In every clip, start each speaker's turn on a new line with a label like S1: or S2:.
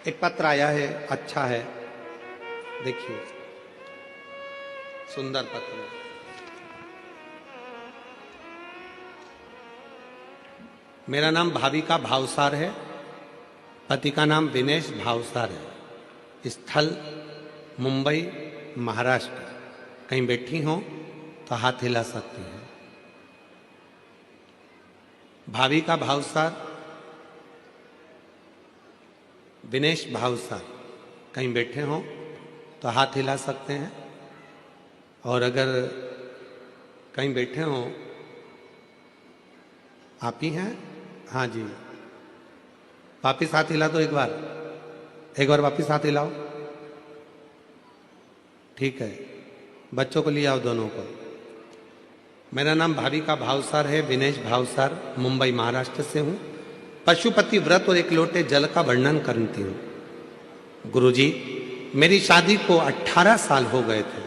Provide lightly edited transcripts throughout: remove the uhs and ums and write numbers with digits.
S1: एक पत्र आया है, अच्छा है, देखिए, सुंदर पत्र है। मेरा नाम भाविका भावसार है, पति का नाम विनेश भावसार है, स्थल मुंबई महाराष्ट्र। कहीं बैठी हो तो हाथ हिला सकती हैं। भाविका भावसार, विनेश भावसार, कहीं बैठे हो तो हाथ हिला सकते हैं। और अगर कहीं बैठे हो, आप ही हैं? हाँ जी, वापिस हाथ हिला दो, एक बार वापिस हाथ हिलाओ। ठीक है, बच्चों को ले आओ, दोनों को। मेरा नाम भाविका भावसार है, विनेश भावसार, मुंबई महाराष्ट्र से हूं। पशुपति व्रत और एक लोटे जल का वर्णन करती हूं। गुरुजी, मेरी शादी को 18 साल हो गए थे,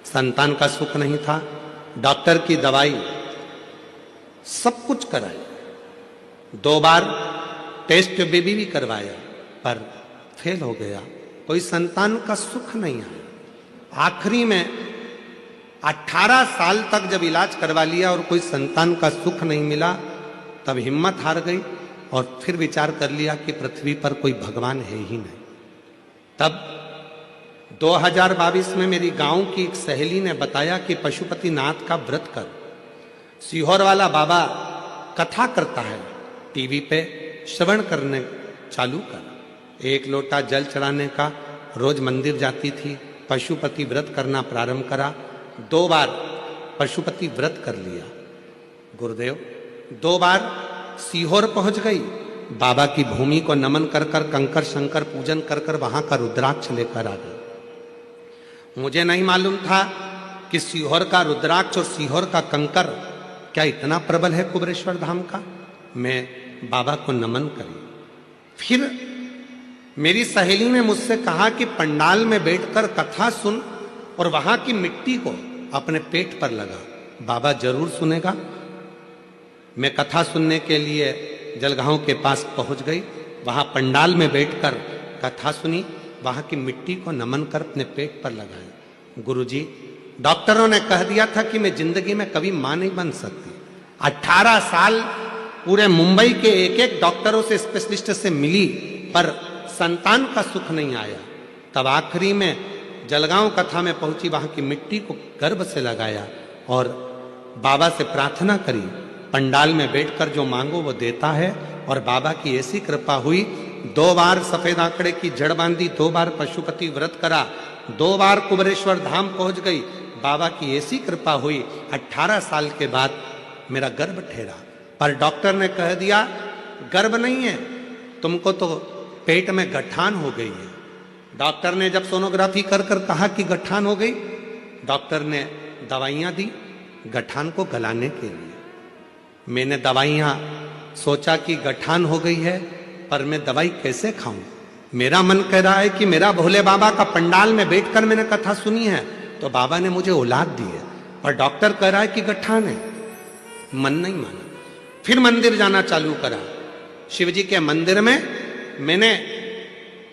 S1: संतान का सुख नहीं था, डॉक्टर की दवाई सब कुछ कराई, 2 बार टेस्ट बेबी भी करवाया, पर फेल हो गया, कोई संतान का सुख नहीं आया। आखिरी में 18 साल तक जब इलाज करवा लिया और कोई संतान का सुख नहीं मिला, तब हिम्मत हार गई और फिर विचार कर लिया कि पृथ्वी पर कोई भगवान है ही नहीं। तब 2022 में मेरी गांव की एक सहेली ने बताया कि पशुपति नाथ का व्रत कर, सीहोर वाला बाबा कथा करता है, टीवी पे श्रवण करने चालू कर। 1 लोटा जल चढ़ाने का, रोज मंदिर जाती थी, पशुपति व्रत करना प्रारंभ करा, 2 बार पशुपति व्रत कर लिया। गुरुदेव, 2 बार सीहोर पहुंच गई, बाबा की भूमि को नमन कर कर, कंकर शंकर पूजन कर कर वहां का रुद्राक्ष लेकर आ गई। मुझे नहीं मालूम था कि सीहोर का रुद्राक्ष और सीहोर का कंकर क्या इतना प्रबल है कुबेरेश्वर धाम का। मैं बाबा को नमन करी। फिर मेरी सहेली ने मुझसे कहा कि पंडाल में बैठकर कथा सुन और वहां की मिट्टी को अपने पेट पर लगा, बाबा जरूर सुनेगा। मैं कथा सुनने के लिए जलगांव के पास पहुंच गई, वहां पंडाल में बैठकर कथा सुनी, वहां की मिट्टी को नमन कर अपने पेट पर लगाया। गुरुजी, डॉक्टरों ने कह दिया था कि मैं जिंदगी में कभी मां नहीं बन सकती। 18 साल पूरे मुंबई के एक डॉक्टरों से, स्पेशलिस्ट से मिली, पर संतान का सुख नहीं आया। तब आखिरी में जलगांव कथा में पहुंची, वहां की मिट्टी को गर्भ से लगाया और बाबा से प्रार्थना करी, पंडाल में बैठकर जो मांगो वो देता है। और बाबा की ऐसी कृपा हुई, 2 बार सफेद आंकड़े की जड़ बांधी, 2 बार पशुपति व्रत करा, 2 बार कुबेरेश्वर धाम पहुंच गई। बाबा की ऐसी कृपा हुई, 18 साल के बाद मेरा गर्भ ठहरा। पर डॉक्टर ने कह दिया गर्भ नहीं है, तुमको तो पेट में गठान हो गई है। डॉक्टर ने जब सोनोग्राफी कर कर कहा कि गठान हो गई, डॉक्टर ने दवाइयां दी गठान को गलाने के लिए। मैंने दवाइयां सोचा कि गठान हो गई है, पर मैं दवाई कैसे खाऊं। मेरा मन कह रहा है कि मेरा भोले बाबा का पंडाल में बैठकर मैंने कथा सुनी है तो बाबा ने मुझे औलाद दी है, पर डॉक्टर कह रहा है कि गठान है। मन नहीं माना, फिर मंदिर जाना चालू करा। शिव जी के मंदिर में मैंने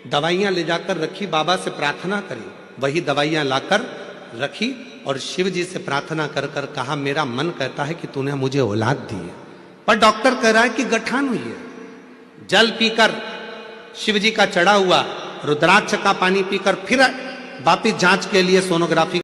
S1: दवाइयां ले जाकर रखी, बाबा से प्रार्थना करी, वही दवाइयां लाकर रखी और शिव जी से प्रार्थना कर कर कहा, मेरा मन कहता है कि तूने मुझे औलाद दी है, पर डॉक्टर कह रहा है कि गठान हुई है। जल पीकर, शिव जी का चढ़ा हुआ रुद्राक्ष का पानी पीकर, फिर वापिस जांच के लिए सोनोग्राफी